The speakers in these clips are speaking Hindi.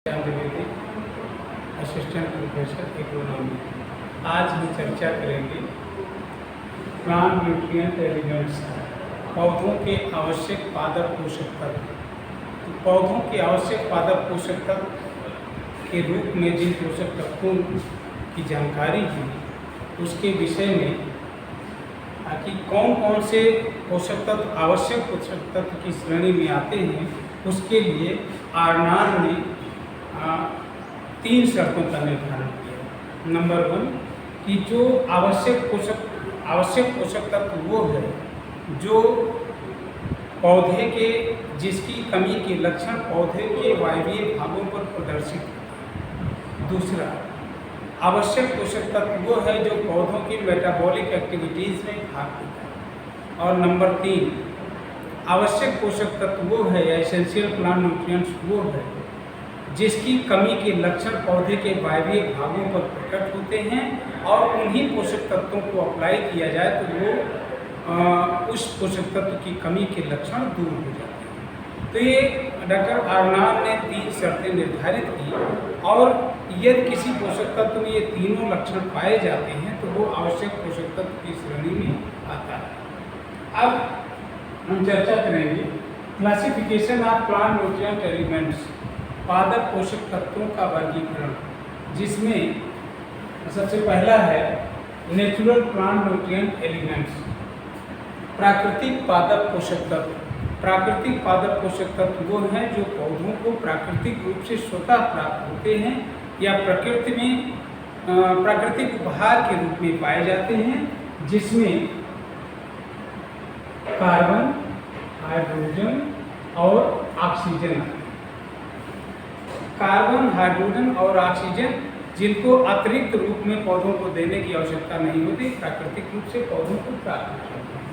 Dwivedi, assistant professor economy. आज हम चर्चा करेंगे प्लांट न्यूट्रिएंट एलिमेंट्स, पौधों के आवश्यक पादप पोषक तत्व। पौधों के आवश्यक पादप पोषक तत्व के रूप में जिन पोषक तत्वों की जानकारी है उसके विषय में कि कौन कौन से पोषक तत्व आवश्यक पोषक तत्व की श्रेणी में आते हैं, उसके लिए आर्नाल्ड ने 3 शर्तों का निर्धारण किया। नंबर 1 कि जो आवश्यक पोषक तत्व वो है जो पौधे के जिसकी कमी के लक्षण पौधे के वायवीय भागों पर प्रदर्शित होते हैं। दूसरा, आवश्यक पोषक तत्व वो है जो पौधों की मेटाबॉलिक एक्टिविटीज़ में भाग लेता है। और नंबर 3, आवश्यक पोषक तत्व वो है या एसेंशियल प्लांट न्यूट्रिएंट्स वो है जिसकी कमी के लक्षण पौधे के वायवीय भागों पर प्रकट होते हैं और उन्हीं पोषक तत्वों को अप्लाई किया जाए तो वो उस पोषक तत्व की कमी के लक्षण दूर हो जाते हैं। तो ये डॉक्टर आर्नाल्ड ने 3 शर्तें निर्धारित की और यदि किसी पोषक तत्व में ये तीनों लक्षण पाए जाते हैं तो वो आवश्यक पोषक तत्व की श्रेणी में आता है। अब हम चर्चा करेंगे classification of plant nutrient elements, पादप पोषक तत्वों का वर्गीकरण, जिसमें सबसे पहला है नेचुरल प्लांट न्यूट्रिएंट एलिमेंट्स, प्राकृतिक पादप पोषक तत्व। प्राकृतिक पादप पोषक तत्व वो हैं जो पौधों को प्राकृतिक रूप से स्वतः प्राप्त होते हैं या प्रकृति में प्राकृतिक उपहार के रूप में पाए जाते हैं, जिसमें कार्बन, हाइड्रोजन और ऑक्सीजन। कार्बन, हाइड्रोजन और ऑक्सीजन जिनको अतिरिक्त रूप में पौधों को देने की आवश्यकता नहीं होती, प्राकृतिक रूप से पौधों को प्राप्त होते हैं।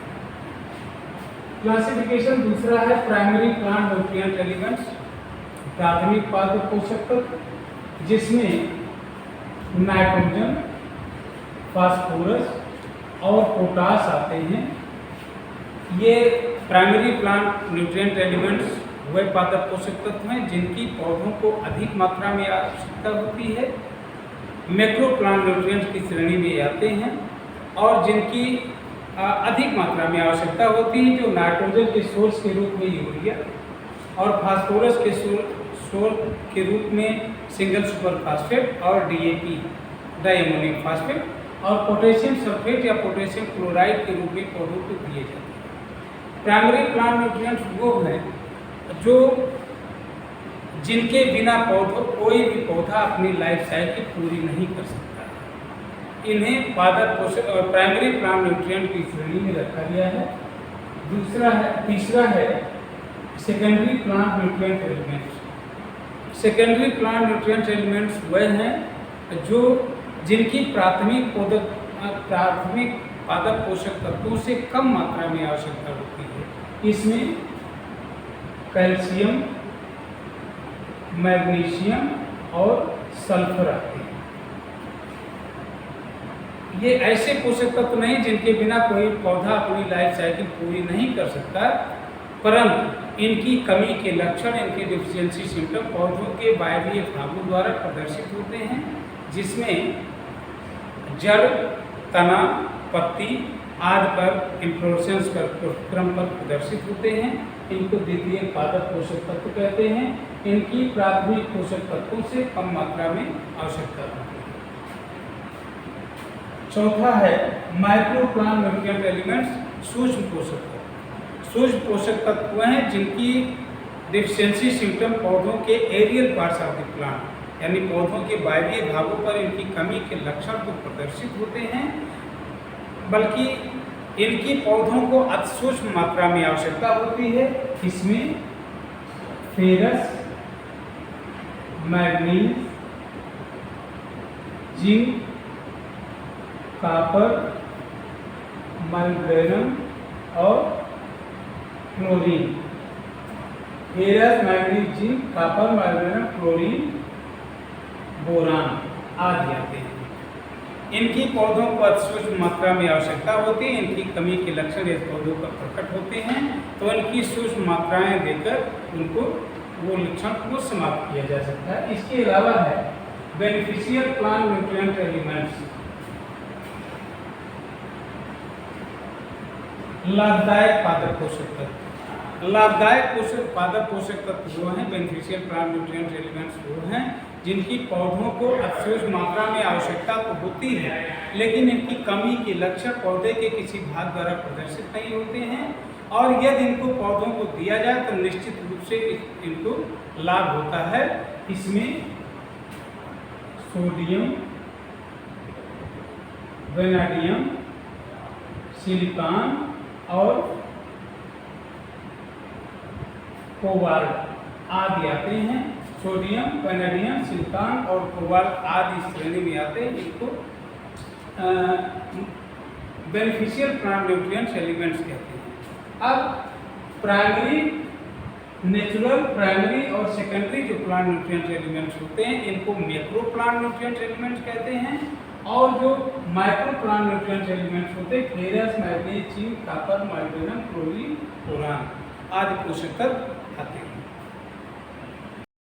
क्लासिफिकेशन दूसरा है प्राइमरी प्लांट न्यूट्रिएंट एलिमेंट्स, प्राथमिक पादप पोषक तत्व, जिसमें नाइट्रोजन, फास्फोरस और पोटास आते हैं। ये प्राइमरी प्लांट न्यूट्रिएंट एलिमेंट्स वे पादप पोषक तत्व हैं जिनकी पौधों को अधिक मात्रा में आवश्यकता होती है, मैक्रो प्लांट न्यूट्रिएंट्स की श्रेणी में आते हैं और जिनकी अधिक मात्रा में आवश्यकता होती है, जो नाइट्रोजन के सोर्स के रूप में यूरिया और फास्फोरस के सोर्स के रूप में सिंगल सुपर फास्फेट और DAP, डाइअमोनियम फास्फेट, और पोटेशियम सल्फेट या पोटेशियम क्लोराइड के रूप में पौधों को दिए जाते हैं। प्राइमरी प्लांट न्यूट्रिएंट्स वो हैं जो जिनके बिना कोई भी पौधा अपनी लाइफ साइकिल पूरी नहीं कर सकता। इन्हें पादप पोषक और प्राइमरी प्लांट न्यूट्रिएंट की श्रेणी में रखा गया है। तीसरा है secondary plant nutrient elements. Secondary plant nutrient elements वह हैं जो जिनकी प्राथमिक पादप पोषक तत्वों से कम मात्रा में आवश्यकता होती है। इसमें कैल्शियम, मैग्नीशियम और सल्फर आते हैं। ये ऐसे पोषक तत्व नहीं जिनके बिना कोई पौधा अपनी लाइफ साइकिल पूरी नहीं कर सकता, परंतु इनकी कमी के लक्षण, इनके डिफिशियंसी सिम्टम पौधों के वायवीय भागों द्वारा प्रदर्शित होते हैं, जिसमें जड़, तना, पत्ती आदि पर इन्फ्लोरेसेंस पर क्रम पर प्रदर्शित होते हैं। इनको द्वितीय पादप पोषक तत्व कहते हैं। इनकी प्राथमिक पोषक तत्वों से कम मात्रा में आवश्यकता होती है। चौथा है माइक्रो प्लांट न्यूट्रिएंट एलिमेंट्स, सूक्ष्म पोषक तत्व। सूक्ष्म पोषक तत्व हैं जिनकी डिफिशियंसी सिम्टम पौधों के aerial parts of the plant यानी पौधों के वायवीय भागों पर इनकी कमी के लक्षण तो प्रदर्शित होते हैं, बल्कि इनकी पौधों को अति सूक्ष्म मात्रा में आवश्यकता होती है। इसमें ferrous, manganese, zinc, copper, molybdenum और chlorine. Ferrous, manganese, zinc, copper, molybdenum, chlorine, boron आदि आते हैं। इनकी पौधों को सूक्ष्म मात्रा में आवश्यकता होती है। इनकी कमी के लक्षण इस पौधों पर प्रकट होते हैं, तो इनकी सूक्ष्म मात्राएं देकर उनको वो लक्षण को समाप्त किया जा सकता है। इसके अलावा है बेनिफिशियल प्लांट न्यूट्रिएंट एलिमेंट्स, लाभदायक पादप पोषक तत्व। लाभदायक पादप पोषक तत्व वो हैं, बेनिफिशियल प्लांट न्यूट्रिएंट एलिमेंट्स वो हैं जिनकी पौधों को अत्यधिक मात्रा में आवश्यकता तो होती है, लेकिन इनकी कमी के लक्षण पौधे के किसी भाग द्वारा प्रदर्शित नहीं होते हैं, और यदि इनको पौधों को दिया जाए तो निश्चित रूप से इनको लाभ होता है। इसमें सोडियम, वेनाडियम, सिलिकॉन और कोबाल्ट आदि आते हैं। सोडियम, वेनेडियम, सिलिकॉन और कोबाल्ट आदि श्रेणी में आते हैं। इनको बेनिफिशियल प्लांट न्यूट्रिएंट्स एलिमेंट्स कहते हैं। अब प्राइमरी, नेचुरल, प्राइमरी और सेकेंडरी जो प्लांट न्यूट्रिएंट एलिमेंट्स होते हैं इनको मैक्रो प्लांट न्यूट्रिएंट एलिमेंट्स कहते हैं, और जो माइक्रो प्लांट न्यूट्रिएंट एलिमेंट्स होते हैं ferrous, manganese, zinc, copper, molybdenum, chlorine, boron आदि पोषक तत्व आते हैं।